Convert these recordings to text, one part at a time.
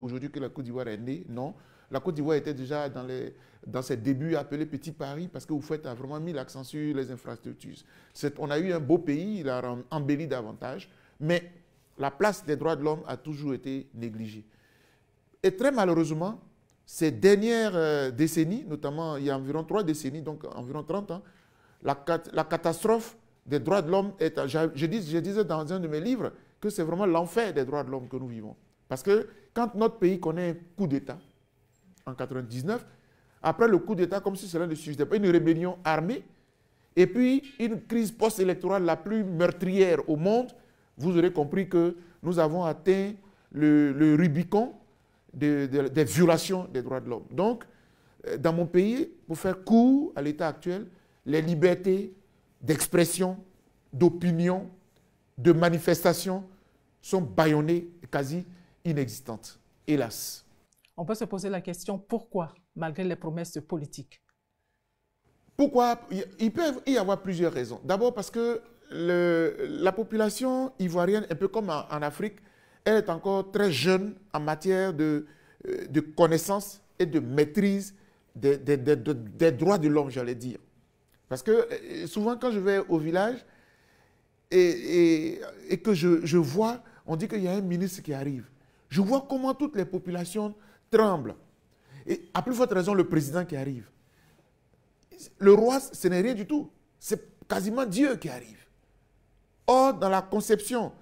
aujourd'hui que la Côte d'Ivoire est née, non. La Côte d'Ivoire était déjà dans ses débuts appelé Petit Paris parce que vous faites vraiment mis l'accent sur les infrastructures. On a eu un beau pays, il a embelli davantage, mais la place des droits de l'homme a toujours été négligée. Et très malheureusement, ces dernières décennies, notamment il y a environ 3 décennies, donc environ 30 ans, la catastrophe des droits de l'homme est, je disais dans un de mes livres que c'est vraiment l'enfer des droits de l'homme que nous vivons. Parce que quand notre pays connaît un coup d'État, en 1999, après le coup d'État, comme si cela ne suffisait pas, une rébellion armée, et puis une crise post-électorale la plus meurtrière au monde, vous aurez compris que nous avons atteint le Rubicon des violations des droits de l'homme. Donc, dans mon pays, pour faire court à l'état actuel, les libertés d'expression, d'opinion, de manifestation sont bâillonnées et quasi inexistantes, hélas. On peut se poser la question, pourquoi, malgré les promesses politiques? Pourquoi? Il peut y avoir plusieurs raisons. D'abord parce que la population ivoirienne, un peu comme en Afrique, elle est encore très jeune en matière de connaissance et de maîtrise des droits de l'homme, j'allais dire. Parce que souvent, quand je vais au village et que je vois, on dit qu'il y a un ministre qui arrive. Je vois comment toutes les populations tremblent. Et à plus forte raison, le président qui arrive. Le roi, ce n'est rien du tout. C'est quasiment Dieu qui arrive. Or, dans la conception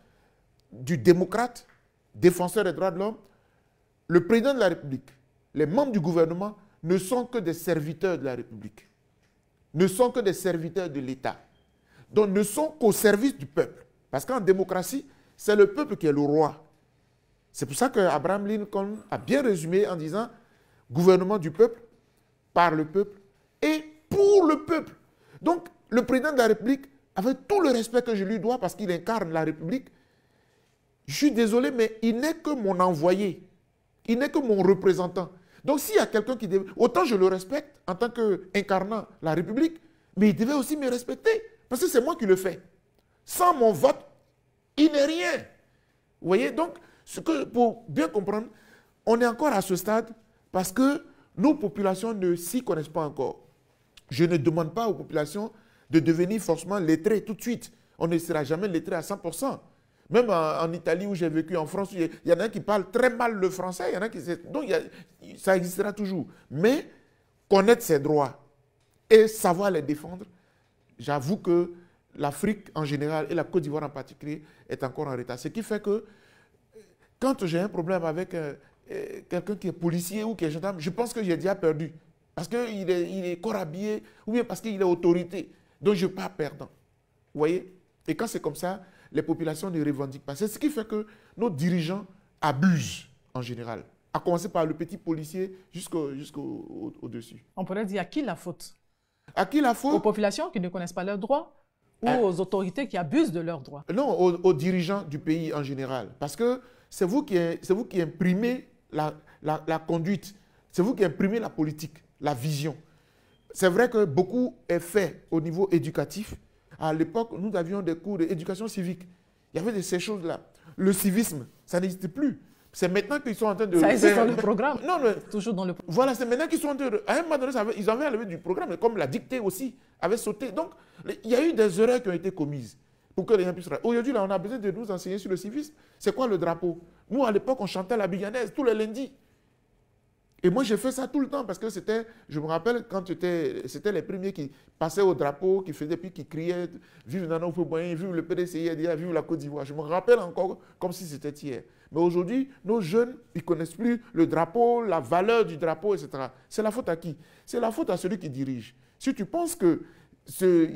du démocrate, défenseur des droits de l'homme, le président de la République, les membres du gouvernement ne sont que des serviteurs de la République, ne sont que des serviteurs de l'État, donc ne sont qu'au service du peuple. Parce qu'en démocratie, c'est le peuple qui est le roi. C'est pour ça qu'Abraham Lincoln a bien résumé en disant « gouvernement du peuple, par le peuple et pour le peuple ». Donc, le président de la République, avec tout le respect que je lui dois parce qu'il incarne la République, je suis désolé, mais il n'est que mon envoyé. Il n'est que mon représentant. Donc, s'il y a quelqu'un qui... Autant je le respecte en tant qu'incarnant la République, mais il devait aussi me respecter. Parce que c'est moi qui le fais. Sans mon vote, il n'est rien. Vous voyez? Donc, pour bien comprendre, on est encore à ce stade parce que nos populations ne s'y connaissent pas encore. Je ne demande pas aux populations de devenir forcément lettrées tout de suite. On ne sera jamais lettré à 100%. Même en Italie où j'ai vécu, en France, il y en a qui parlent très mal le français, il y en a qui... Donc, ça existera toujours. Mais connaître ses droits et savoir les défendre, j'avoue que l'Afrique en général et la Côte d'Ivoire en particulier est encore en retard. Ce qui fait que quand j'ai un problème avec quelqu'un qui est policier ou qui est gendarme, je pense que j'ai déjà perdu. Parce qu'il est corps habillé ou bien parce qu'il est autorité. Donc je pars perdant. Vous voyez? Et quand c'est comme ça, les populations ne revendiquent pas. C'est ce qui fait que nos dirigeants abusent en général. À commencer par le petit policier jusqu'au-dessus. On pourrait dire à qui la faute? À qui la faute? Aux populations qui ne connaissent pas leurs droits ou aux autorités qui abusent de leurs droits? Non, aux dirigeants du pays en général. Parce que c'est vous qui imprimez la conduite. C'est vous qui imprimez la politique, la vision. C'est vrai que beaucoup est fait au niveau éducatif. À l'époque, nous avions des cours d'éducation civique. Il y avait de ces choses-là. Le civisme, ça n'existe plus. C'est maintenant qu'ils sont en train de... Ça existe dans le programme. Non, mais... Toujours dans le programme. Voilà, c'est maintenant qu'ils sont en train de... À un moment donné, ils avaient enlevé du programme, comme la dictée aussi avait sauté. Donc, il y a eu des erreurs qui ont été commises pour que les gens puissent... Aujourd'hui, là, on a besoin de nous enseigner sur le civisme. C'est quoi le drapeau? Nous, à l'époque, on chantait la biganaise tous les lundis. Et moi, j'ai fait ça tout le temps parce que c'était, je me rappelle, quand c'était les premiers qui passaient au drapeau, qui faisaient, puis qui criaient « Vive Nana Houphouët-Boigny, vive le PDCI, vive la Côte d'Ivoire ». Je me rappelle encore comme si c'était hier. Mais aujourd'hui, nos jeunes, ils ne connaissent plus le drapeau, la valeur du drapeau, etc. C'est la faute à qui? C'est la faute à celui qui dirige. Si tu penses qu'il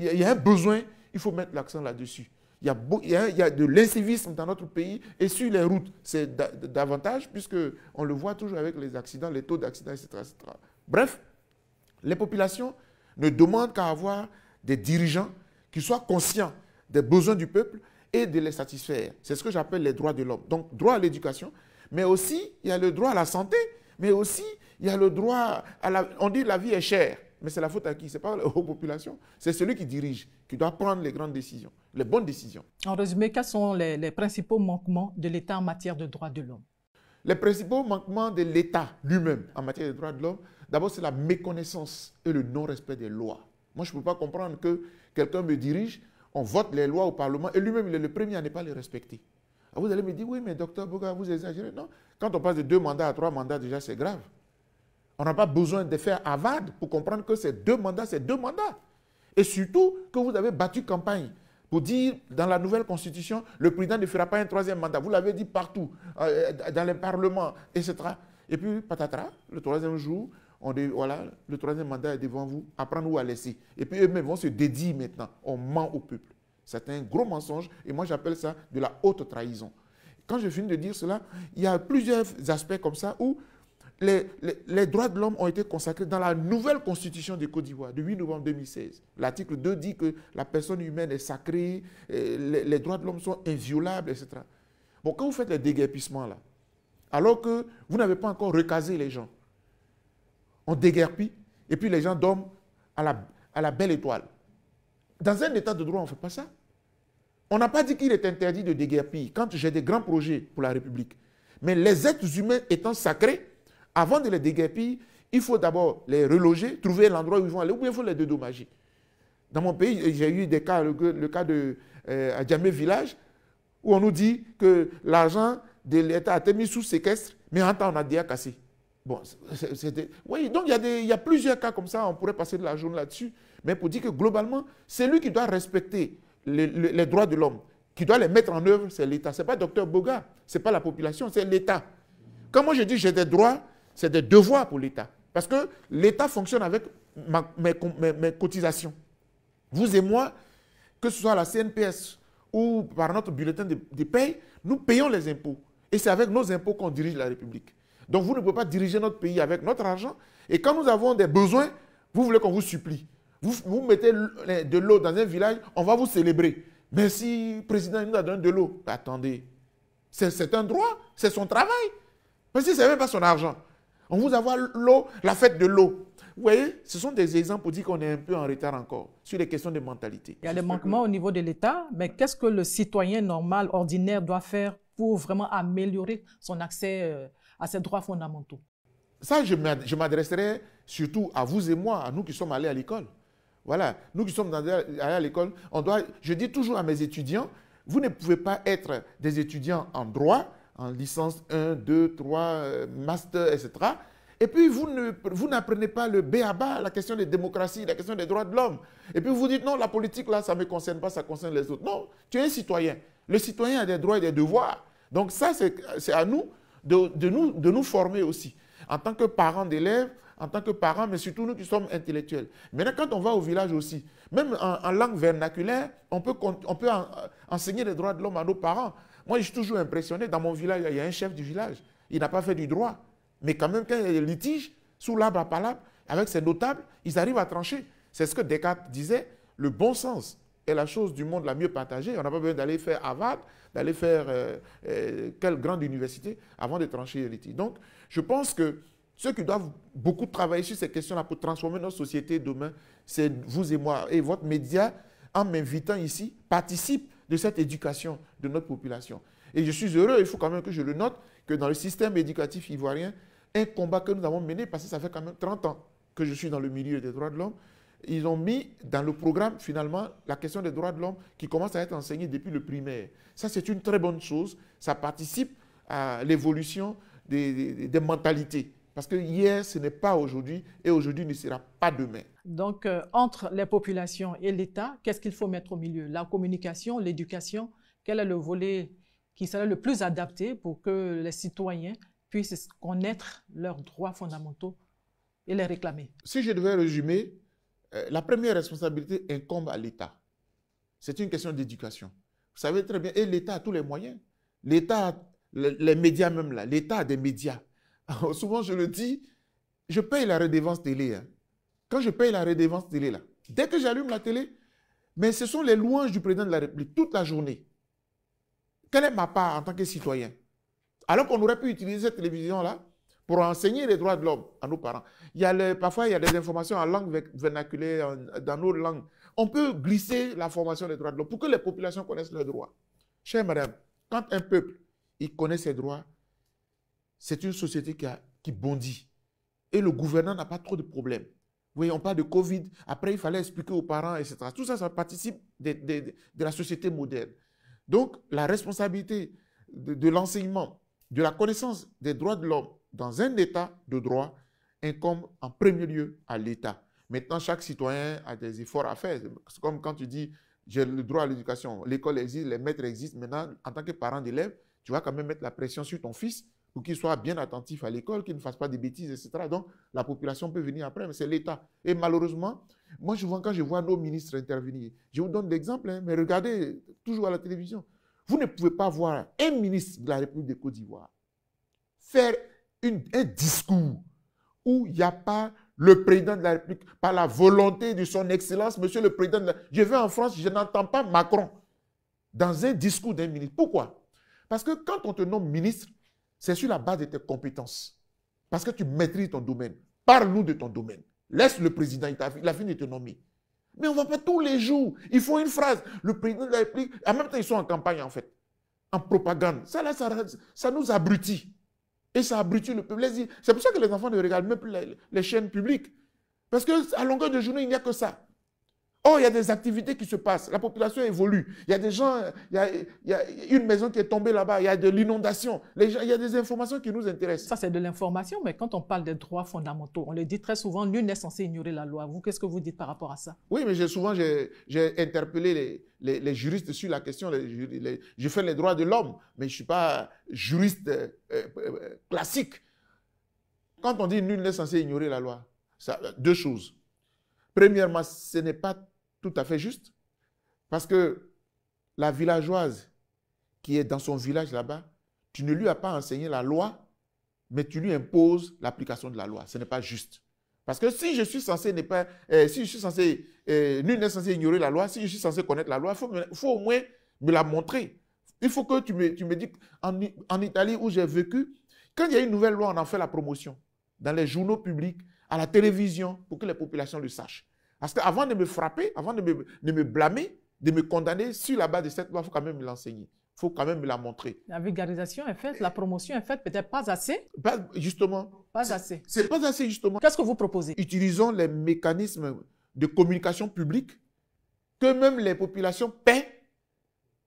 y a un besoin, il faut mettre l'accent là-dessus. Il y a de l'incivisme dans notre pays et sur les routes, c'est davantage puisqu'on le voit toujours avec les accidents, les taux d'accidents, etc., etc. Bref, les populations ne demandent qu'à avoir des dirigeants qui soient conscients des besoins du peuple et de les satisfaire. C'est ce que j'appelle les droits de l'homme. Donc, droit à l'éducation, mais aussi, il y a le droit à la santé, mais aussi, il y a le droit à la... On dit la vie est chère. Mais c'est la faute à qui? Ce n'est pas aux populations. C'est celui qui dirige, qui doit prendre les grandes décisions, les bonnes décisions. En résumé, quels sont les principaux manquements de l'État en matière de droits de l'homme? Les principaux manquements de l'État lui-même en matière de droits de l'homme, d'abord, c'est la méconnaissance et le non-respect des lois. Moi, je ne peux pas comprendre que quelqu'un me dirige, on vote les lois au Parlement et lui-même, il est le premier à ne pas les respecter. Alors vous allez me dire, oui, mais docteur Boga, vous exagérez. Non, quand on passe de 2 mandats à 3 mandats, déjà, c'est grave. On n'a pas besoin de faire avade pour comprendre que c'est 2 mandats, c'est 2 mandats. Et surtout que vous avez battu campagne pour dire, dans la nouvelle constitution, le président ne fera pas un 3e mandat. Vous l'avez dit partout, dans les parlements, etc. Et puis, patatras, le 3e jour, on dit, voilà, le 3e mandat est devant vous, à prendre ou à laisser. Et puis eux-mêmes vont se dédier maintenant. On ment au peuple. C'est un gros mensonge et moi j'appelle ça de la haute trahison. Quand je finis de dire cela, il y a plusieurs aspects comme ça où les droits de l'homme ont été consacrés dans la nouvelle constitution de Côte d'Ivoire, de 8 novembre 2016. L'article 2 dit que la personne humaine est sacrée, les droits de l'homme sont inviolables, etc. Bon, quand vous faites les déguerpissements là, alors que vous n'avez pas encore recasé les gens, on déguerpit et puis les gens dorment à la belle étoile. Dans un état de droit, on ne fait pas ça. On n'a pas dit qu'il est interdit de déguerpir quand j'ai des grands projets pour la République. Mais les êtres humains étant sacrés, avant de les déguerpir, il faut d'abord les reloger, trouver l'endroit où ils vont aller, ou bien il faut les dédommager. Dans mon pays, j'ai eu des cas, le cas de Djamé Village, où on nous dit que l'argent de l'État a été mis sous séquestre, mais en temps, on a déjà cassé. Bon, oui, donc il y a plusieurs cas comme ça, on pourrait passer de la journée là-dessus, mais pour dire que globalement, c'est lui qui doit respecter les droits de l'homme, qui doit les mettre en œuvre, c'est l'État. Ce n'est pas Dr Boga, ce n'est pas la population, c'est l'État. Quand moi je dis j'ai des droits, c'est des devoirs pour l'État. Parce que l'État fonctionne avec mes cotisations. Vous et moi, que ce soit à la CNPS ou par notre bulletin de paye, nous payons les impôts. Et c'est avec nos impôts qu'on dirige la République. Donc vous ne pouvez pas diriger notre pays avec notre argent. Et quand nous avons des besoins, vous voulez qu'on vous supplie. Vous mettez de l'eau dans un village, on va vous célébrer. Mais si le président nous a donné de l'eau, attendez, c'est un droit, c'est son travail. Parce que ce n'est même pas son argent. On vous envoie l'eau, la fête de l'eau. Vous voyez, ce sont des exemples pour dire qu'on est un peu en retard encore sur les questions de mentalité. Il y a des manquements au niveau de l'État, mais qu'est-ce que le citoyen normal, ordinaire, doit faire pour vraiment améliorer son accès à ses droits fondamentaux? Ça, je m'adresserai surtout à vous et moi, à nous qui sommes allés à l'école. Voilà, nous qui sommes allés à l'école, je dis toujours à mes étudiants, vous ne pouvez pas être des étudiants en droit, en licence 1, 2, 3, master, etc. Et puis, vous n'apprenez pas le b.a.-ba, la question de démocratie, la question des droits de l'homme. Et puis, vous dites, non, la politique, là, ça ne me concerne pas, ça concerne les autres. Non, tu es un citoyen. Le citoyen a des droits et des devoirs. Donc, ça, c'est à nous de nous former aussi. En tant que parents d'élèves, en tant que parents, mais surtout nous qui sommes intellectuels. Maintenant, quand on va au village aussi, même en langue vernaculaire, on peut enseigner les droits de l'homme à nos parents. Moi, je suis toujours impressionné. Dans mon village, il y a un chef du village. Il n'a pas fait du droit. Mais quand même, quand il y a des litiges, sous l'arbre à palabre, avec ses notables, ils arrivent à trancher. C'est ce que Descartes disait, le bon sens est la chose du monde la mieux partagée. On n'a pas besoin d'aller faire Harvard, d'aller faire quelle grande université avant de trancher les litiges. Donc, je pense que ceux qui doivent beaucoup travailler sur ces questions-là pour transformer notre société demain, c'est vous et moi. Et votre média, en m'invitant ici, participe de cette éducation de notre population. Et je suis heureux, il faut quand même que je le note, que dans le système éducatif ivoirien, un combat que nous avons mené, parce que ça fait quand même 30 ans que je suis dans le milieu des droits de l'homme, ils ont mis dans le programme, finalement, la question des droits de l'homme qui commence à être enseignée depuis le primaire. Ça, c'est une très bonne chose. Ça participe à l'évolution des mentalités. Parce que hier, ce n'est pas aujourd'hui, et aujourd'hui ne sera pas demain. Donc, entre les populations et l'État, qu'est-ce qu'il faut mettre au milieu? La communication, l'éducation, quel est le volet qui serait le plus adapté pour que les citoyens puissent connaître leurs droits fondamentaux et les réclamer? Si je devais résumer, la première responsabilité incombe à l'État. C'est une question d'éducation. Vous savez très bien, et l'État a tous les moyens. L'État, les médias même là, l'État a des médias. Alors, souvent, je le dis, je paye la redevance télé. Hein. Quand je paye la redevance télé, là, dès que j'allume la télé, mais ce sont les louanges du président de la République toute la journée. Quelle est ma part en tant que citoyen? Alors qu'on aurait pu utiliser cette télévision-là pour enseigner les droits de l'homme à nos parents. Parfois, il y a des informations en langue vernaculaire, dans nos langues. On peut glisser la formation des droits de l'homme pour que les populations connaissent leurs droits. Chère madame, quand un peuple il connaît ses droits, c'est une société qui bondit. Et le gouvernant n'a pas trop de problèmes. Vous voyez, on parle de Covid. Après, il fallait expliquer aux parents, etc. Tout ça, ça participe de la société moderne. Donc, la responsabilité de l'enseignement, de la connaissance des droits de l'homme dans un État de droit incombe en premier lieu à l'État. Maintenant, chaque citoyen a des efforts à faire. C'est comme quand tu dis, j'ai le droit à l'éducation, l'école existe, les maîtres existent. Maintenant, en tant que parent d'élève, tu vas quand même mettre la pression sur ton fils pour qu'il soit bien attentif à l'école, qu'il ne fasse pas de bêtises, etc. Donc, la population peut venir après, mais c'est l'État. Et malheureusement, moi, quand je vois nos ministres intervenir, je vous donne l'exemple, hein, mais regardez toujours à la télévision, vous ne pouvez pas voir un ministre de la République de Côte d'Ivoire faire un discours où il n'y a pas le président de la République, par la volonté de son excellence, monsieur le président de la... Je vais en France, je n'entends pas Macron dans un discours d'un ministre. Pourquoi? Parce que quand on te nomme ministre, c'est sur la base de tes compétences. Parce que tu maîtrises ton domaine. Parle-nous de ton domaine. Laisse le président, il a fini de te nommer. Mais on ne va pas tous les jours. Il faut une phrase. Le président de la République, en même temps, ils sont en campagne, en fait. En propagande. Ça nous abrutit. Et ça abrutit le peuple. C'est pour ça que les enfants ne regardent même plus les chaînes publiques. Parce qu'à longueur de journée, il n'y a que ça. Oh, il y a des activités qui se passent. La population évolue. Il y a des gens, il y a une maison qui est tombée là-bas. Il y a de l'inondation. Il y a des informations qui nous intéressent. Ça, c'est de l'information, mais quand on parle des droits fondamentaux, on le dit très souvent, nul n'est censé ignorer la loi. Vous, qu'est-ce que vous dites par rapport à ça? Oui, mais j'ai interpellé les juristes sur la question. Je fais les droits de l'homme, mais je ne suis pas juriste classique. Quand on dit nul n'est censé ignorer la loi, deux choses. Premièrement, ce n'est pas tout à fait juste, parce que la villageoise qui est dans son village là-bas, tu ne lui as pas enseigné la loi, mais tu lui imposes l'application de la loi. Ce n'est pas juste. Parce que si je suis censé nul n'est censé ignorer la loi, si je suis censé connaître la loi, il faut au moins me la montrer. Il faut que tu me dis en Italie où j'ai vécu, quand il y a une nouvelle loi, on en fait la promotion dans les journaux publics, à la télévision, pour que les populations le sachent. Parce qu'avant de me frapper, avant de me blâmer, de me condamner, sur la base de cette loi, il faut quand même me l'enseigner. Il faut quand même me la montrer. La vulgarisation est faite, la promotion est faite, peut-être pas assez? Justement. Pas assez. C'est pas assez, justement. Qu'est-ce que vous proposez? Utilisons les mécanismes de communication publique que même les populations paient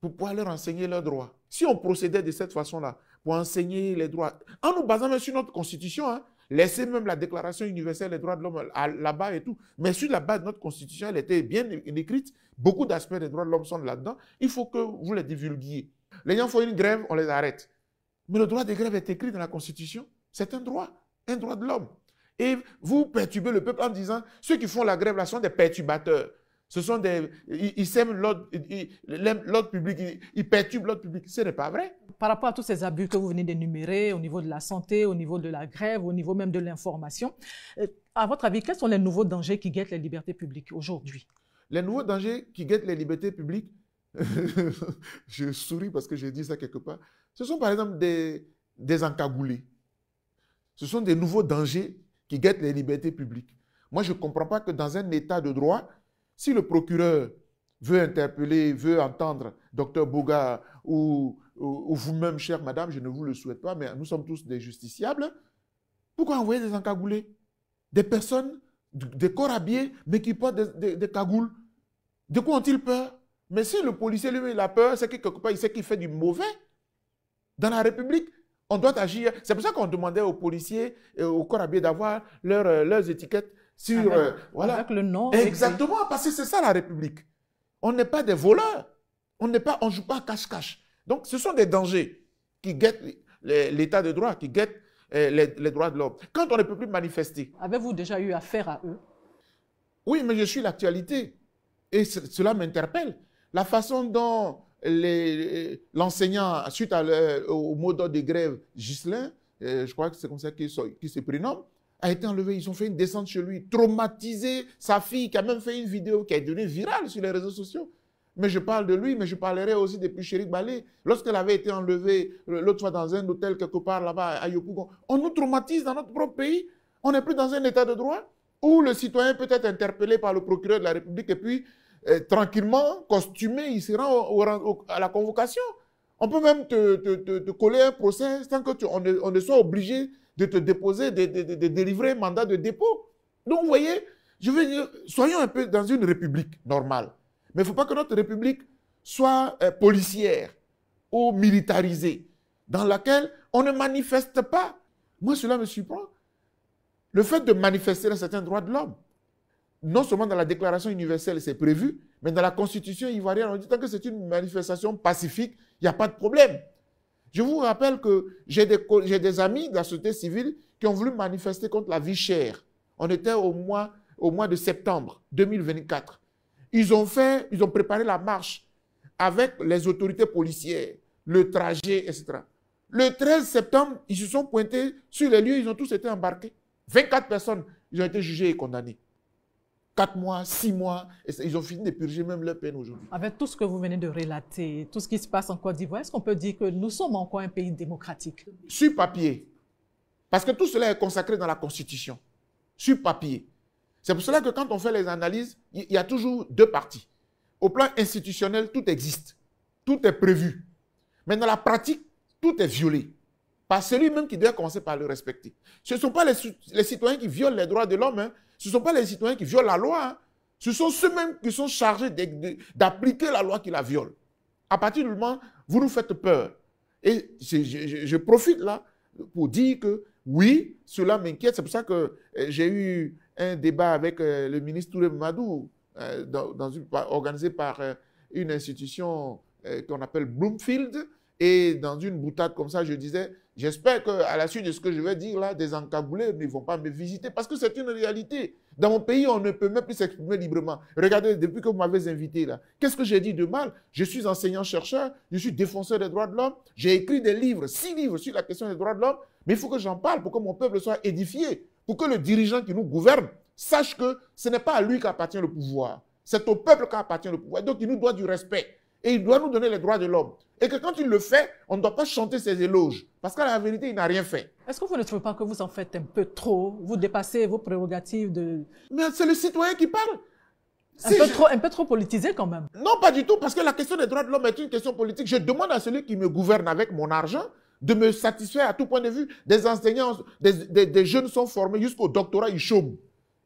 pour pouvoir leur enseigner leurs droits. Si on procédait de cette façon-là, pour enseigner les droits, en nous basant même sur notre constitution, hein, laissez même la Déclaration universelle des droits de l'homme là-bas et tout. Mais sur la base de notre constitution, elle était bien écrite. Beaucoup d'aspects des droits de l'homme sont là-dedans. Il faut que vous les divulguiez. Les gens font une grève, on les arrête. Mais le droit de grève est écrit dans la constitution. C'est un droit de l'homme. Et vous perturbez le peuple en disant, ceux qui font la grève là sont des perturbateurs. Ce sont ils sèment l'ordre public, ils perturbent l'ordre public. Ce n'est pas vrai. Par rapport à tous ces abus que vous venez d'énumérer, au niveau de la santé, au niveau de la grève, au niveau même de l'information, à votre avis, quels sont les nouveaux dangers qui guettent les libertés publiques aujourd'hui? Les nouveaux dangers qui guettent les libertés publiques, je souris parce que j'ai dit ça quelque part, ce sont par exemple des encagoulés. Ce sont des nouveaux dangers qui guettent les libertés publiques. Moi, je ne comprends pas que dans un état de droit, si le procureur veut interpeller, veut entendre Dr Boga ou vous-même, chère madame, je ne vous le souhaite pas, mais nous sommes tous des justiciables, pourquoi envoyer des encagoulés? Des personnes, des corps habillés, mais qui portent des cagoules. De quoi ont-ils peur? Mais si le policier lui-même a peur, c'est que quelque part, il sait qu'il fait du mauvais. Dans la République, on doit agir. C'est pour ça qu'on demandait aux policiers et aux corps habillés d'avoir leurs étiquettes sur... voilà. Avec le nom. Exactement, parce que c'est ça la République. On n'est pas des voleurs. On ne joue pas à cache-cache. Donc, ce sont des dangers qui guettent l'état de droit, qui guettent les droits de l'homme. Quand on ne peut plus manifester. Avez-vous déjà eu affaire à eux? Oui, mais je suis l'actualité. Et cela m'interpelle. La façon dont l'enseignant, suite au mot d'ordre de grève, Ghislain, je crois que c'est comme ça qu'il se prénomme, a été enlevé. Ils ont fait une descente chez lui, traumatisé sa fille, qui a même fait une vidéo qui est devenue virale sur les réseaux sociaux. Mais je parle de lui, mais je parlerai aussi de Puchérik Balé. Lorsqu'elle avait été enlevée, l'autre fois dans un hôtel quelque part là-bas à Yopougon, on nous traumatise dans notre propre pays. On n'est plus dans un état de droit où le citoyen peut être interpellé par le procureur de la République et puis tranquillement, costumé, il se rend à la convocation. On peut même te coller un procès sans que on ne soit obligé de te déposer, de délivrer un mandat de dépôt. Donc, vous voyez, je veux dire, soyons un peu dans une république normale. Mais il ne faut pas que notre république soit policière ou militarisée, dans laquelle on ne manifeste pas. Moi, cela me surprend. Le fait de manifester un certain droit de l'homme, non seulement dans la Déclaration universelle, c'est prévu, mais dans la Constitution ivoirienne, on dit tant que c'est une manifestation pacifique, il n'y a pas de problème. Je vous rappelle que j'ai des amis de la société civile qui ont voulu manifester contre la vie chère. On était au mois de septembre 2024. Ils ont préparé la marche avec les autorités policières, le trajet, etc. Le 13 septembre, ils se sont pointés sur les lieux, ils ont tous été embarqués. 24 personnes, ils ont été jugées et condamnées. 4 mois, 6 mois, et ils ont fini de purger même leur peine aujourd'hui. Avec tout ce que vous venez de relater, tout ce qui se passe en Côte d'Ivoire, est-ce qu'on peut dire que nous sommes encore un pays démocratique? Sur papier. Parce que tout cela est consacré dans la Constitution. Sur papier. C'est pour cela que quand on fait les analyses, il y a toujours deux parties. Au plan institutionnel, tout existe. Tout est prévu. Mais dans la pratique, tout est violé. Par celui-même qui doit commencer par le respecter. Ce ne sont pas les citoyens qui violent les droits de l'homme, hein. Ce ne sont pas les citoyens qui violent la loi. Hein. Ce sont ceux-mêmes qui sont chargés d'appliquer la loi qui la viole. À partir du moment où vous nous faites peur. Et je profite là pour dire que oui, cela m'inquiète. C'est pour ça que j'ai eu un débat avec le ministre Touré Mamadou, organisé par une institution qu'on appelle Bloomfield. Et dans une boutade comme ça, je disais, j'espère qu'à la suite de ce que je vais dire là, des encagoulés ne vont pas me visiter parce que c'est une réalité. Dans mon pays, on ne peut même plus s'exprimer librement. Regardez, depuis que vous m'avez invité là, qu'est-ce que j'ai dit de mal? Je suis enseignant-chercheur, je suis défenseur des droits de l'homme, j'ai écrit des livres, 6 livres sur la question des droits de l'homme, mais il faut que j'en parle pour que mon peuple soit édifié, pour que le dirigeant qui nous gouverne sache que ce n'est pas à lui qu'appartient le pouvoir, c'est au peuple qu'appartient le pouvoir. Donc il nous doit du respect et il doit nous donner les droits de l'homme. Et que quand il le fait, on ne doit pas chanter ses éloges. Parce qu'à la vérité, il n'a rien fait. Est-ce que vous ne trouvez pas que vous en faites un peu trop? Vous dépassez vos prérogatives de... Mais c'est le citoyen qui parle. Un peu trop politisé quand même. Non, pas du tout, parce que la question des droits de l'homme est une question politique. Je demande à celui qui me gouverne avec mon argent de me satisfaire à tout point de vue. Des enseignants, des jeunes sont formés jusqu'au doctorat, ils chôment.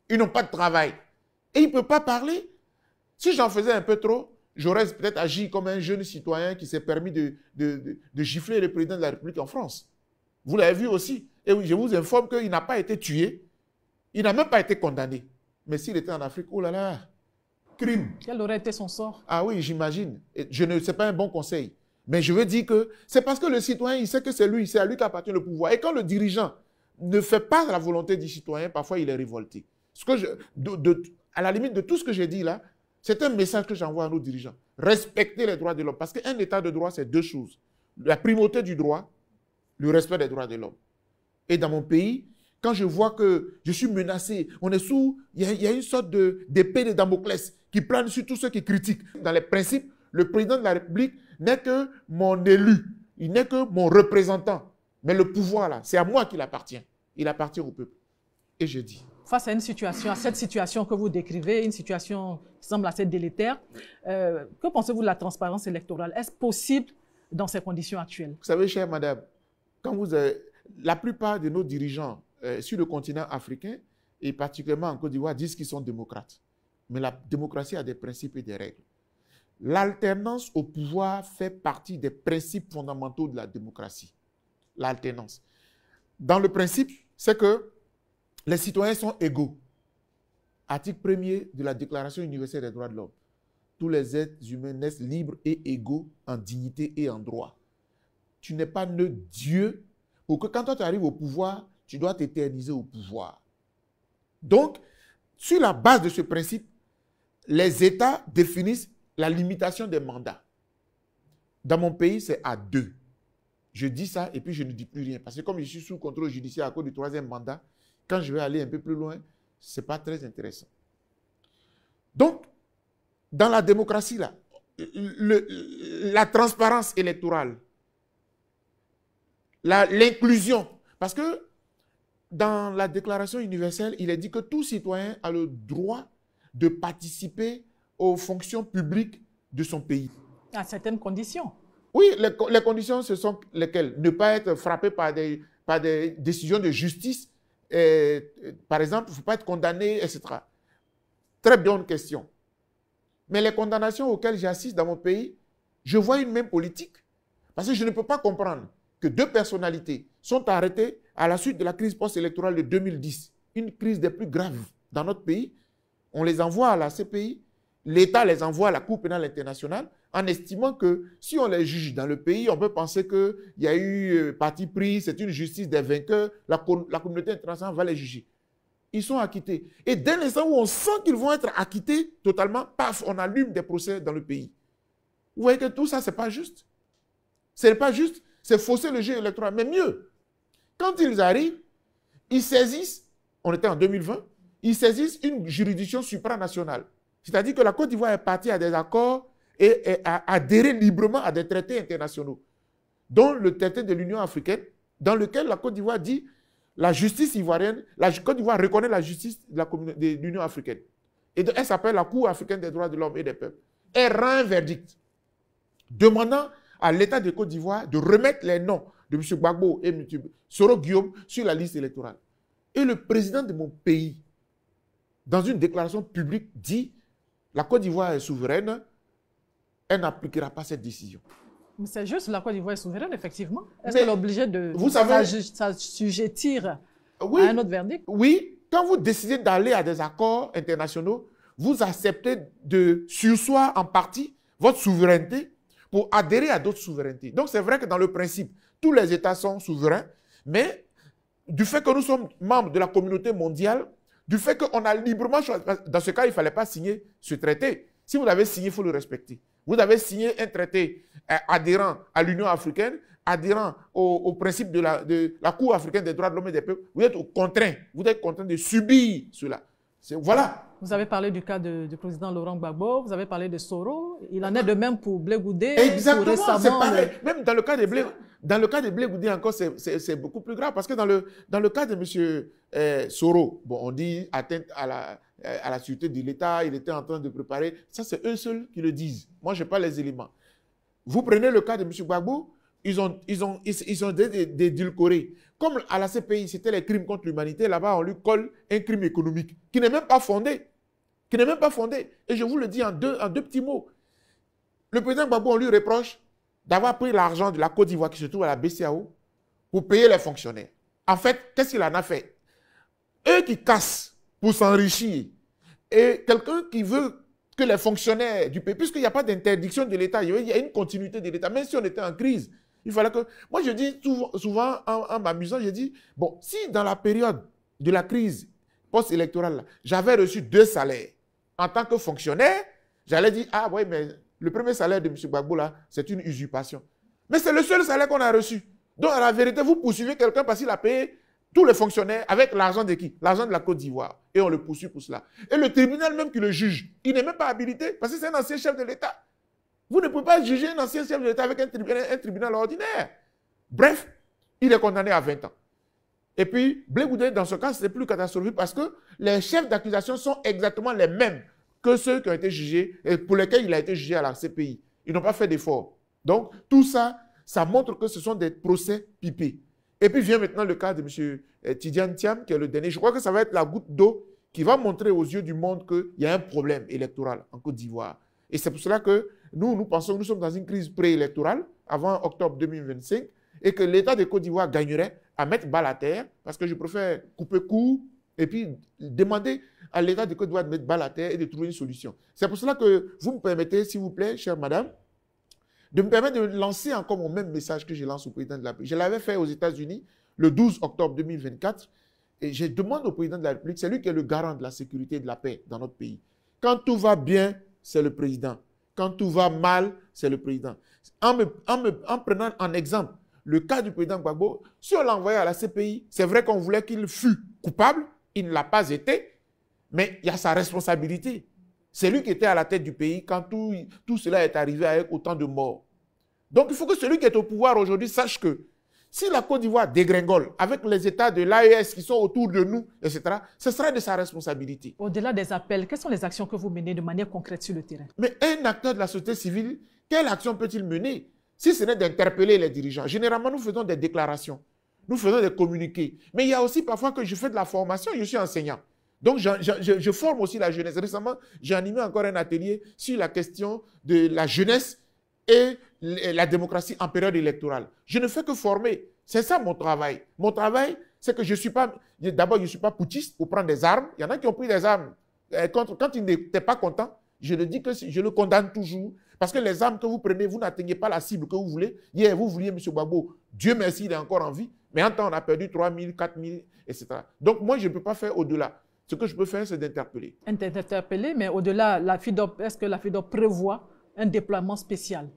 Ils n'ont pas de travail. Et ils ne peuvent pas parler. Si j'en faisais un peu trop, j'aurais peut-être agi comme un jeune citoyen qui s'est permis de gifler le président de la République en France. Vous l'avez vu aussi. Et oui, je vous informe qu'il n'a pas été tué. Il n'a même pas été condamné. Mais s'il était en Afrique, oh là là, crime. Quel aurait été son sort? Ah oui, j'imagine. Je ne sais pas un bon conseil. Mais je veux dire que c'est parce que le citoyen, il sait que c'est à lui qu'appartient le pouvoir. Et quand le dirigeant ne fait pas la volonté du citoyen, parfois il est révolté. À la limite de tout ce que j'ai dit là, c'est un message que j'envoie à nos dirigeants. Respecter les droits de l'homme. Parce qu'un état de droit, c'est deux choses. La primauté du droit, le respect des droits de l'homme. Et dans mon pays, quand je vois que je suis menacé, il y a une sorte d'épée de Damoclès qui plane sur tous ceux qui critiquent. Dans les principes, le président de la République n'est que mon élu. Il n'est que mon représentant. Mais le pouvoir, là, c'est à moi qu'il appartient. Il appartient au peuple. Et je dis... Face à cette situation que vous décrivez, une situation qui semble assez délétère, que pensez-vous de la transparence électorale? Est-ce possible dans ces conditions actuelles? Vous savez, chère madame, la plupart de nos dirigeants sur le continent africain, et particulièrement en Côte d'Ivoire, disent qu'ils sont démocrates. Mais la démocratie a des principes et des règles. L'alternance au pouvoir fait partie des principes fondamentaux de la démocratie. L'alternance. Dans le principe, c'est que les citoyens sont égaux. Article 1er de la Déclaration universelle des droits de l'homme. Tous les êtres humains naissent libres et égaux en dignité et en droit. Tu n'es pas né Dieu pour que quand toi tu arrives au pouvoir, tu dois t'éterniser au pouvoir. Donc, sur la base de ce principe, les États définissent la limitation des mandats. Dans mon pays, c'est à 2. Je dis ça et puis je ne dis plus rien. Parce que comme je suis sous contrôle judiciaire à cause du 3e mandat, quand je vais aller un peu plus loin, ce n'est pas très intéressant. Donc, dans la démocratie, là, la transparence électorale, l'inclusion, parce que dans la Déclaration universelle, il est dit que tout citoyen a le droit de participer aux fonctions publiques de son pays. À certaines conditions. Oui, les conditions, ce sont lesquelles? Ne pas être frappé par des décisions de justice. Par exemple, il ne faut pas être condamné, etc. Très bonne question. Mais les condamnations auxquelles j'assiste dans mon pays, je vois une même politique. Parce que je ne peux pas comprendre que 2 personnalités sont arrêtées à la suite de la crise post-électorale de 2010. Une crise des plus graves dans notre pays. On les envoie à la CPI. L'État les envoie à la Cour pénale internationale en estimant que si on les juge dans le pays, on peut penser qu'il y a eu parti pris, c'est une justice des vainqueurs, la communauté internationale va les juger. Ils sont acquittés. Et dès l'instant où on sent qu'ils vont être acquittés totalement, paf, on allume des procès dans le pays. Vous voyez que tout ça, ce n'est pas juste. Ce n'est pas juste, c'est fausser le jeu électoral. Mais mieux, quand ils arrivent, ils saisissent, on était en 2020, ils saisissent une juridiction supranationale. C'est-à-dire que la Côte d'Ivoire est partie à des accords et a adhéré librement à des traités internationaux, dont le traité de l'Union africaine, dans lequel la Côte d'Ivoire dit la justice ivoirienne, la Côte d'Ivoire reconnaît la justice de l'Union africaine. Et elle s'appelle la Cour africaine des droits de l'homme et des peuples. Elle rend un verdict demandant à l'État de Côte d'Ivoire de remettre les noms de M. Gbagbo et M. Soro Guillaume sur la liste électorale. Et le président de mon pays, dans une déclaration publique, dit la Côte d'Ivoire est souveraine, elle n'appliquera pas cette décision. Mais c'est juste la Côte d'Ivoire est souveraine, effectivement. Est-ce qu'elle est obligée de s'assujettir à un autre verdict? Oui, quand vous décidez d'aller à des accords internationaux, vous acceptez de surseoir en partie votre souveraineté pour adhérer à d'autres souverainetés. Donc c'est vrai que dans le principe, tous les États sont souverains, mais du fait que nous sommes membres de la communauté mondiale, du fait qu'on a librement choisi, dans ce cas, il ne fallait pas signer ce traité. Si vous avez signé, il faut le respecter. Vous avez signé un traité adhérent à l'Union africaine, adhérent au principe de la Cour africaine des droits de l'homme et des peuples. Vous êtes contraint de subir cela. Voilà. Vous avez parlé du cas du président Laurent Gbagbo, vous avez parlé de Soro, il en est de même pour Blé Goudé. Exactement, c'est pareil. Même dans le cas de Blé Goudé encore, c'est beaucoup plus grave parce que dans le cas de M. Soro, bon, on dit atteinte à la sûreté de l'État, il était en train de préparer. Ça, c'est eux seuls qui le disent. Moi, je n'ai pas les éléments. Vous prenez le cas de M. Gbagbo, ils ont dédulcoré. Comme à la CPI, c'était les crimes contre l'humanité, là-bas, on lui colle un crime économique qui n'est même pas fondé. Et je vous le dis en deux petits mots. Le président Gbagbo, on lui reproche d'avoir pris l'argent de la Côte d'Ivoire qui se trouve à la BCEAO pour payer les fonctionnaires. En fait, qu'est-ce qu'il en a fait? Eux qui cassent pour s'enrichir et quelqu'un qui veut que les fonctionnaires du pays, puisqu'il n'y a pas d'interdiction de l'État, il y a une continuité de l'État, même si on était en crise, il fallait que... Moi, je dis souvent en m'amusant, je dis, bon, si dans la période de la crise post-électorale, j'avais reçu 2 salaires en tant que fonctionnaire, j'allais dire, ah oui, mais le premier salaire de M. Gbagbo, là, c'est une usurpation. Mais c'est le seul salaire qu'on a reçu. Donc, en la vérité, vous poursuivez quelqu'un parce qu'il a payé tous les fonctionnaires avec l'argent de qui? L'argent de la Côte d'Ivoire. Et on le poursuit pour cela. Et le tribunal même qui le juge, il n'est même pas habilité parce que c'est un ancien chef de l'État. Vous ne pouvez pas juger un ancien chef de l'État avec un tribunal ordinaire. Bref, il est condamné à 20 ans. Et puis, Blé Goudé, dans ce cas, c'est plus catastrophique parce que les chefs d'accusation sont exactement les mêmes que ceux qui ont été jugés et pour lesquels il a été jugé à la CPI. Ils n'ont pas fait d'effort. Donc, tout ça, ça montre que ce sont des procès pipés. Et puis vient maintenant le cas de M. Tidjane Thiam, qui est le dernier. Je crois que ça va être la goutte d'eau qui va montrer aux yeux du monde qu'il y a un problème électoral en Côte d'Ivoire. Et c'est pour cela que nous pensons que nous sommes dans une crise préélectorale avant octobre 2025 et que l'État de Côte d'Ivoire gagnerait à mettre balle à terre parce que je préfère couper court et puis demander à l'État de Côte d'Ivoire de mettre balle à terre et de trouver une solution. C'est pour cela que vous me permettez, s'il vous plaît, chère madame, de me permettre de lancer encore mon même message que je lance au président de la République. Je l'avais fait aux États-Unis le 12 octobre 2024 et je demande au président de la République, c'est lui qui est le garant de la sécurité et de la paix dans notre pays. Quand tout va bien, c'est le président. Quand tout va mal, c'est le président. En prenant en exemple le cas du président Gbagbo, si on l'a envoyé à la CPI, c'est vrai qu'on voulait qu'il fût coupable, il ne l'a pas été, mais il y a sa responsabilité. C'est lui qui était à la tête du pays quand tout cela est arrivé avec autant de morts. Donc il faut que celui qui est au pouvoir aujourd'hui sache que si la Côte d'Ivoire dégringole avec les États de l'AES qui sont autour de nous, etc., ce sera de sa responsabilité. Au-delà des appels, quelles sont les actions que vous menez de manière concrète sur le terrain? Mais un acteur de la société civile, quelle action peut-il mener? si ce n'est d'interpeller les dirigeants. Généralement, nous faisons des déclarations, nous faisons des communiqués. Mais il y a aussi parfois que je fais de la formation, je suis enseignant. Donc, je forme aussi la jeunesse. Récemment, j'ai animé encore un atelier sur la question de la jeunesse et la démocratie en période électorale. Je ne fais que former. C'est ça mon travail. Mon travail, c'est que je ne suis pas... D'abord, je ne suis pas putschiste pour prendre des armes. Il y en a qui ont pris des armes. Quand ils n'étaient pas contents, je le dis que je le condamne toujours. Parce que les armes que vous prenez, vous n'atteignez pas la cible que vous voulez. Hier, vous vouliez M. Gbagbo. Dieu merci, il est encore en vie. Mais en temps, on a perdu 3 000, 4 000, etc. Donc, moi, je ne peux pas faire au-delà. Ce que je peux faire, c'est d'interpeller. Interpeller, mais au-delà, est-ce que la FIDOP prévoit un déploiement spécial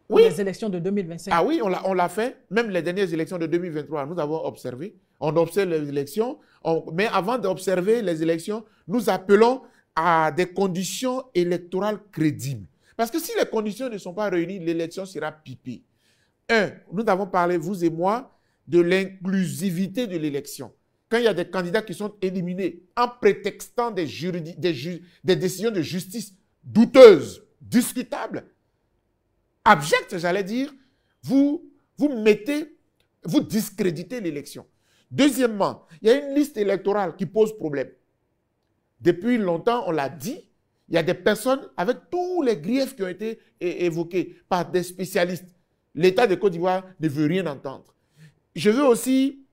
pour oui. les élections de 2025? Ah oui, on l'a fait. Même les dernières élections de 2023, nous avons observé. On observe les élections. Mais avant d'observer les élections, nous appelons à des conditions électorales crédibles. Parce que si les conditions ne sont pas réunies, l'élection sera pipée. Nous avons parlé, vous et moi, de l'inclusivité de l'élection. Quand il y a des candidats qui sont éliminés en prétextant des décisions de justice douteuses, discutables, abjectes, j'allais dire, vous discréditez l'élection. Deuxièmement, il y a une liste électorale qui pose problème. Depuis longtemps, on l'a dit, il y a des personnes avec tous les griefs qui ont été évoqués par des spécialistes. L'État de Côte d'Ivoire ne veut rien entendre. Je veux aussi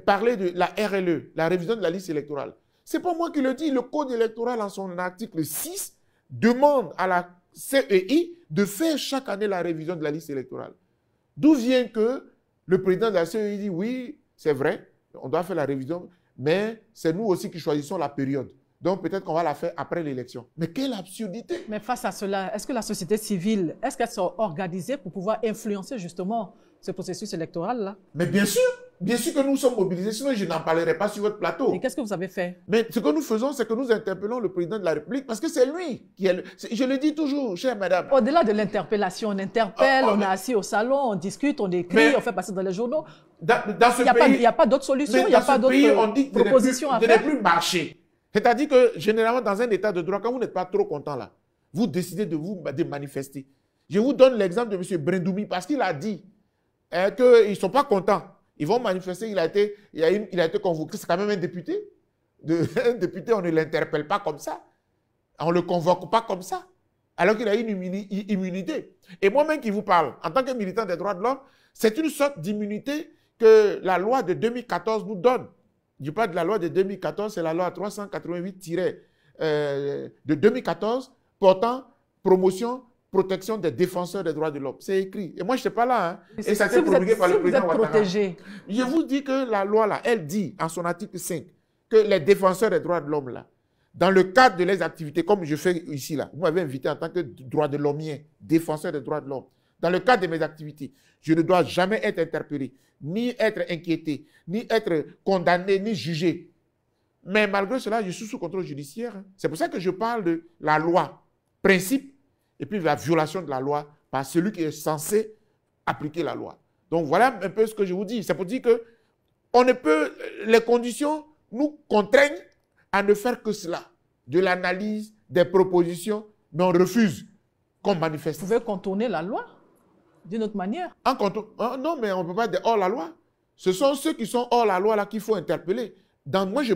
parler de la RLE, la révision de la liste électorale. Ce n'est pas moi qui le dis. Le Code électoral, en son article 6, demande à la CEI de faire chaque année la révision de la liste électorale. D'où vient que le président de la CEI dit oui, c'est vrai, on doit faire la révision, mais c'est nous aussi qui choisissons la période. Donc peut-être qu'on va la faire après l'élection. Mais quelle absurdité! Mais face à cela, est-ce que la société civile, est-ce qu'elle s'est organisée pour pouvoir influencer justement ce processus électoral-là? Mais bien sûr que nous sommes mobilisés, sinon je n'en parlerai pas sur votre plateau. Et qu'est-ce que vous avez fait? Mais ce que nous faisons, c'est que nous interpellons le président de la République parce que c'est lui qui est... Je le dis toujours, chère madame. Au-delà de l'interpellation, on interpelle, on est assis au salon, on discute, on écrit, on fait passer dans les journaux. Dans ce pays, il n'y a pas d'autre solution, il n'y a pas d'autre proposition à faire. De ne plus marcher. C'est-à-dire que, généralement, dans un état de droit, quand vous n'êtes pas trop content là, vous décidez de manifester. Je vous donne l'exemple de M. Brendoumi parce qu'il a dit qu'ils ne sont pas contents. Ils vont manifester, il a été convoqué. C'est quand même un député. Un député, on ne l'interpelle pas comme ça. On ne le convoque pas comme ça. Alors qu'il a une immunité. Et moi-même qui vous parle, en tant que militant des droits de l'homme, c'est une sorte d'immunité que la loi de 2014 nous donne. Je ne dis pas de la loi de 2014, c'est la loi 388 de 2014 portant promotion, protection des défenseurs des droits de l'homme. C'est écrit. Et moi, je n'étais pas là. Hein. Et ça a été promulgué par le président Ouattara. Je vous dis que la loi, là, elle dit, en son article 5, que les défenseurs des droits de l'homme, là, dans le cadre de leurs activités, comme je fais ici, là, vous m'avez invité en tant que droit de l'hommien, défenseur des droits de l'homme. Dans le cadre de mes activités, je ne dois jamais être interpellé, ni être inquiété, ni être condamné, ni jugé. Mais malgré cela, je suis sous contrôle judiciaire. Hein. C'est pour ça que je parle de la loi, principe, et puis la violation de la loi par celui qui est censé appliquer la loi. Donc voilà un peu ce que je vous dis. C'est pour dire que on ne peut, les conditions nous contraignent à ne faire que cela, de l'analyse, des propositions, mais on refuse qu'on manifeste. Vous pouvez contourner la loi d'une autre manière. Non, mais on ne peut pas dire hors la loi. Ce sont ceux qui sont hors la loi là qu'il faut interpeller. Moi, je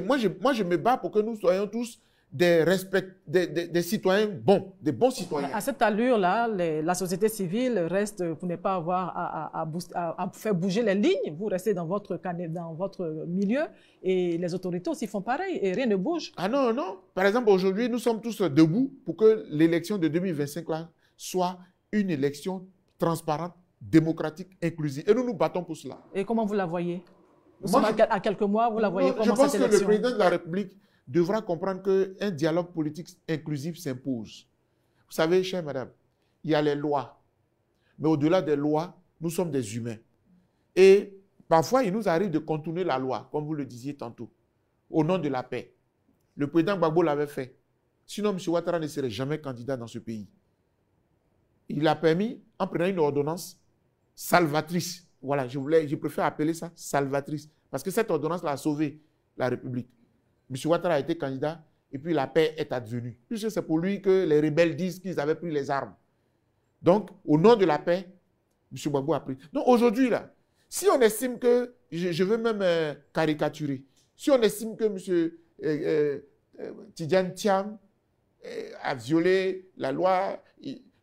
me bats pour que nous soyons tous des citoyens bons, des bons citoyens. À cette allure-là, la société civile reste, vous n'avez pas à avoir à faire bouger les lignes. Vous restez dans votre milieu et les autorités aussi font pareil et rien ne bouge. Ah non, non. Par exemple, aujourd'hui, nous sommes tous debout pour que l'élection de 2025 là, soit une élection transparente, démocratique, inclusive. Et nous nous battons pour cela. Et comment vous la voyez? Nous sommes à quelques mois, vous la voyez comment cette élection? Je pense que le président de la République devra comprendre qu'un dialogue politique inclusif s'impose. Vous savez, chère madame, il y a les lois. Mais au-delà des lois, nous sommes des humains. Et parfois, il nous arrive de contourner la loi, comme vous le disiez tantôt, au nom de la paix. Le président Gbagbo l'avait fait. Sinon, M. Ouattara ne serait jamais candidat dans ce pays. Il a permis, en prenant une ordonnance salvatrice, voilà, je préfère appeler ça salvatrice, parce que cette ordonnance-là a sauvé la République. M. Ouattara a été candidat et puis la paix est advenue. Puisque c'est pour lui que les rebelles disent qu'ils avaient pris les armes. Donc, au nom de la paix, M. Gbagbo a pris. Donc aujourd'hui, là, si on estime que, je veux même caricaturer, si on estime que M. Tidjane Thiam a violé la loi,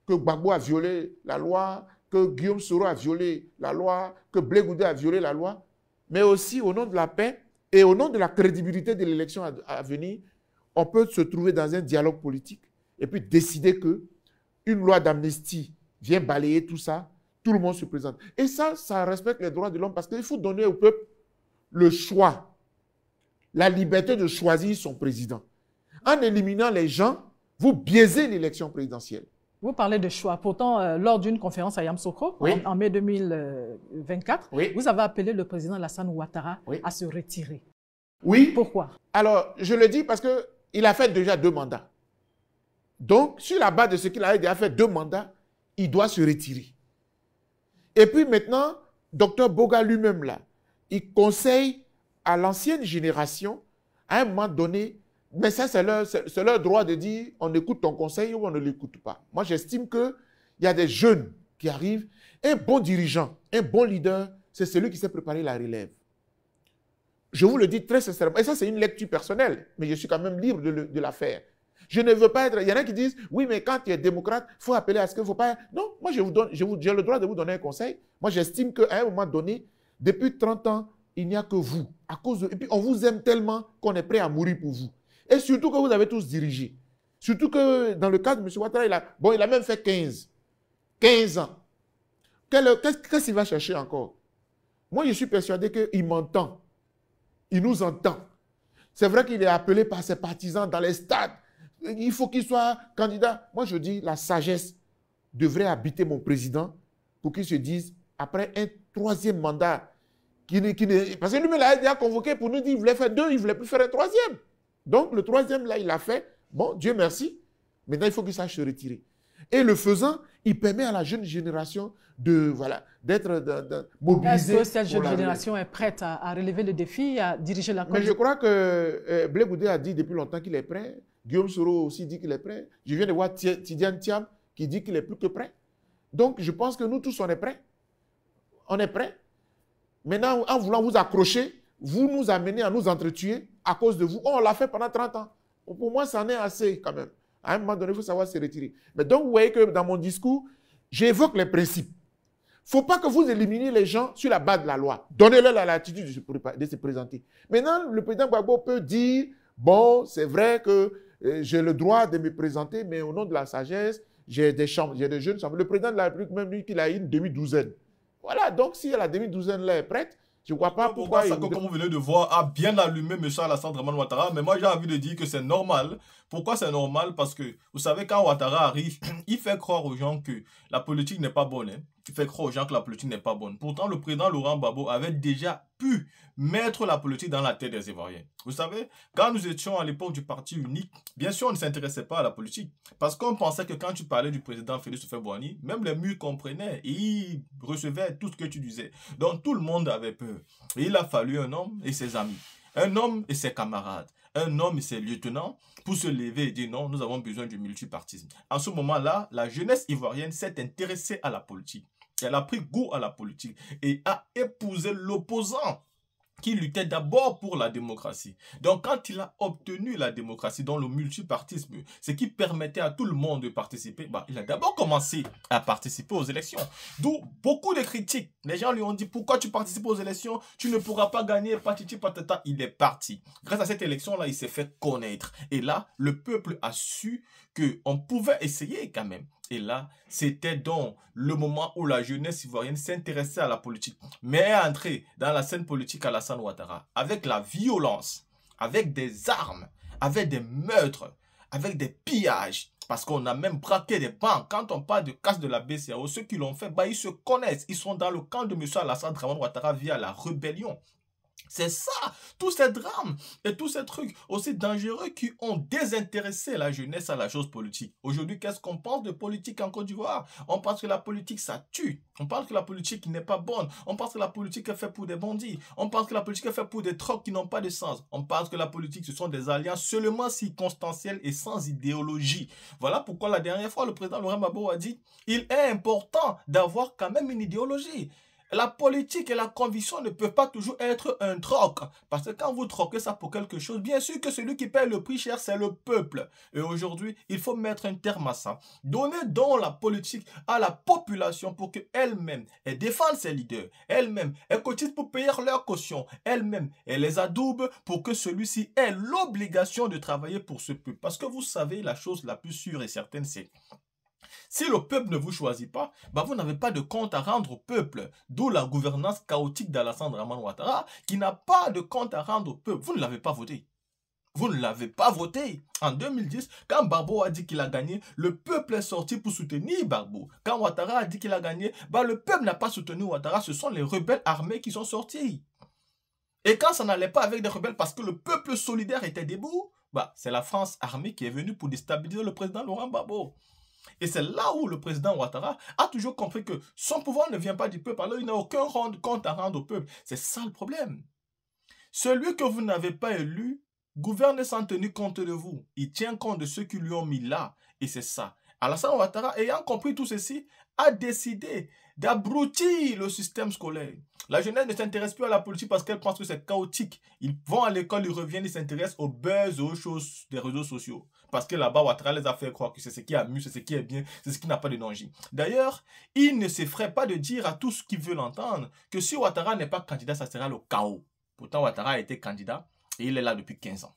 que Gbagbo a violé la loi, que Guillaume Soro a violé la loi, que Blé Goudé a violé la loi, mais aussi au nom de la paix et au nom de la crédibilité de l'élection à venir, on peut se trouver dans un dialogue politique et puis décider que une loi d'amnistie vient balayer tout ça, tout le monde se présente. Et ça respecte les droits de l'homme parce qu'il faut donner au peuple le choix, la liberté de choisir son président. En éliminant les gens, vous biaisez l'élection présidentielle. Vous parlez de choix. Pourtant, lors d'une conférence à Yamoussoukro, oui, en mai 2024, oui, vous avez appelé le président Alassane Ouattara, oui, à se retirer. Oui. Pourquoi? Alors, je le dis parce qu'il a fait déjà 2 mandats. Donc, sur la base de ce qu'il a déjà fait 2 mandats, il doit se retirer. Et puis maintenant, Dr Boga lui-même, là, il conseille à l'ancienne génération, à un moment donné, mais ça, c'est leur droit de dire on écoute ton conseil ou on ne l'écoute pas. Moi, j'estime qu'il y a des jeunes qui arrivent. Un bon dirigeant, un bon leader, c'est celui qui sait préparer la relève. Je vous le dis très sincèrement. Et ça, c'est une lecture personnelle, mais je suis quand même libre de la faire. Je ne veux pas être... Il y en a qui disent, oui, mais quand tu es démocrate, il faut appeler à ce qu'il ne faut pas... Non, moi, j'ai le droit de vous donner un conseil. Moi, j'estime qu'à un moment donné, depuis 30 ans, il n'y a que vous. Et puis, on vous aime tellement qu'on est prêt à mourir pour vous. Et surtout que vous avez tous dirigé. Surtout que dans le cas de M. Ouattara, il a même fait 15 ans. Qu'est-ce qu'il va chercher encore? Moi, je suis persuadé qu'il m'entend. Il nous entend. C'est vrai qu'il est appelé par ses partisans dans les stades. Il faut qu'il soit candidat. Moi, je dis, la sagesse devrait habiter mon président pour qu'il se dise, après un 3e mandat, parce que lui-même, il a déjà convoqué pour nous dire qu'il voulait faire 2, il ne voulait plus faire un 3e. Donc, le 3e, là, il l'a fait. Bon, Dieu merci. Maintenant, il faut qu'il sache se retirer. Et le faisant, il permet à la jeune génération d'être mobilisée. Est-ce que cette jeune génération est prête à relever le défi, à diriger la cause? Mais je crois que Blé Goudé a dit depuis longtemps qu'il est prêt. Guillaume Soro aussi dit qu'il est prêt. Je viens de voir Tidjane Thiam qui dit qu'il est plus que prêt. Donc, je pense que nous tous, on est prêts. On est prêts. Maintenant, en voulant vous accrocher, vous nous amenez à nous entretuer à cause de vous. Oh, on l'a fait pendant 30 ans. Pour moi, ça en est assez quand même. À un moment donné, il faut savoir se retirer. Mais donc, vous voyez que dans mon discours, j'évoque les principes. Il ne faut pas que vous éliminiez les gens sur la base de la loi. Donnez-leur la latitude de se présenter. Maintenant, le président Gbagbo peut dire, bon, c'est vrai que j'ai le droit de me présenter, mais au nom de la sagesse, j'ai des chambres, j'ai des jeunes chambres. Le président de la République, même lui, qu'il a une demi-douzaine. Voilà, donc si la demi-douzaine là est prête, je ne vois pas pourquoi... Comme vous venez de voir, a bien allumé M. Alassane Dramane Ouattara, mais moi j'ai envie de dire que c'est normal. Pourquoi c'est normal? Parce que, vous savez, quand Ouattara arrive, il fait croire aux gens que la politique n'est pas bonne. Hein. Il fait croire aux gens que la politique n'est pas bonne. Pourtant, le président Laurent Gbagbo avait déjà pu mettre la politique dans la tête des Ivoiriens. Vous savez, quand nous étions à l'époque du Parti unique, bien sûr, on ne s'intéressait pas à la politique. Parce qu'on pensait que quand tu parlais du président Félix Houphouët-Boigny, même les murs comprenaient et ils recevaient tout ce que tu disais. Donc, tout le monde avait peur. Et il a fallu un homme et ses amis, un homme et ses camarades, un homme et ses lieutenants pour se lever et dire non, nous avons besoin du multipartisme. En ce moment-là, la jeunesse ivoirienne s'est intéressée à la politique. Elle a pris goût à la politique et a épousé l'opposant qui luttait d'abord pour la démocratie. Donc, quand il a obtenu la démocratie, dans le multipartisme, ce qui permettait à tout le monde de participer, il a d'abord commencé à participer aux élections. D'où beaucoup de critiques. Les gens lui ont dit, pourquoi tu participes aux élections? Tu ne pourras pas gagner, patiti patata. Il est parti. Grâce à cette élection-là, il s'est fait connaître. Et là, le peuple a su qu'on pouvait essayer quand même. Et là, c'était donc le moment où la jeunesse ivoirienne s'intéressait à la politique, mais est entrée dans la scène politique Alassane Ouattara avec la violence, avec des armes, avec des meurtres, avec des pillages. Parce qu'on a même braqué des banques. Quand on parle de casse de la BCAO, ceux qui l'ont fait, ils se connaissent. Ils sont dans le camp de M. Alassane Dramane Ouattara via la rébellion. C'est ça, tous ces drames et tous ces trucs aussi dangereux qui ont désintéressé la jeunesse à la chose politique. Aujourd'hui, qu'est-ce qu'on pense de politique en Côte d'Ivoire? On pense que la politique, ça tue. On pense que la politique n'est pas bonne. On pense que la politique est faite pour des bandits. On pense que la politique est faite pour des trocs qui n'ont pas de sens. On pense que la politique, ce sont des alliances seulement circonstancielles et sans idéologie. Voilà pourquoi la dernière fois, le président Laurent Gbagbo a dit « Il est important d'avoir quand même une idéologie ». La politique et la conviction ne peuvent pas toujours être un troc. Parce que quand vous troquez ça pour quelque chose, bien sûr que celui qui paye le prix cher, c'est le peuple. Et aujourd'hui, il faut mettre un terme à ça. Donner donc la politique à la population pour qu'elle-même, elle défende ses leaders. Elle-même, elle cotise pour payer leur caution. Elle-même, elle les adoube pour que celui-ci ait l'obligation de travailler pour ce peuple. Parce que vous savez, la chose la plus sûre et certaine, c'est si le peuple ne vous choisit pas, vous n'avez pas de compte à rendre au peuple. D'où la gouvernance chaotique d'Alassane Draman Ouattara qui n'a pas de compte à rendre au peuple. Vous ne l'avez pas voté. Vous ne l'avez pas voté. En 2010, quand Gbagbo a dit qu'il a gagné, le peuple est sorti pour soutenir Gbagbo. Quand Ouattara a dit qu'il a gagné, le peuple n'a pas soutenu Ouattara. Ce sont les rebelles armés qui sont sortis. Et quand ça n'allait pas avec des rebelles parce que le peuple solidaire était debout, c'est la France armée qui est venue pour déstabiliser le président Laurent Gbagbo. Et c'est là où le président Ouattara a toujours compris que son pouvoir ne vient pas du peuple, alors il n'a aucun compte à rendre au peuple. C'est ça le problème. Celui que vous n'avez pas élu gouverne sans tenir compte de vous. Il tient compte de ceux qui lui ont mis là. Et c'est ça. Alassane Ouattara, ayant compris tout ceci, a décidé d'abrutir le système scolaire. La jeunesse ne s'intéresse plus à la politique parce qu'elle pense que c'est chaotique. Ils vont à l'école, ils reviennent, ils s'intéressent aux buzz, aux choses des réseaux sociaux. Parce que là-bas, Ouattara les a fait croire que c'est ce qui amuse, c'est ce qui est bien, c'est ce qui n'a pas de danger. D'ailleurs, il ne s'effraie pas de dire à tous qui veulent l'entendre que si Ouattara n'est pas candidat, ça sera le chaos. Pourtant, Ouattara a été candidat et il est là depuis 15 ans.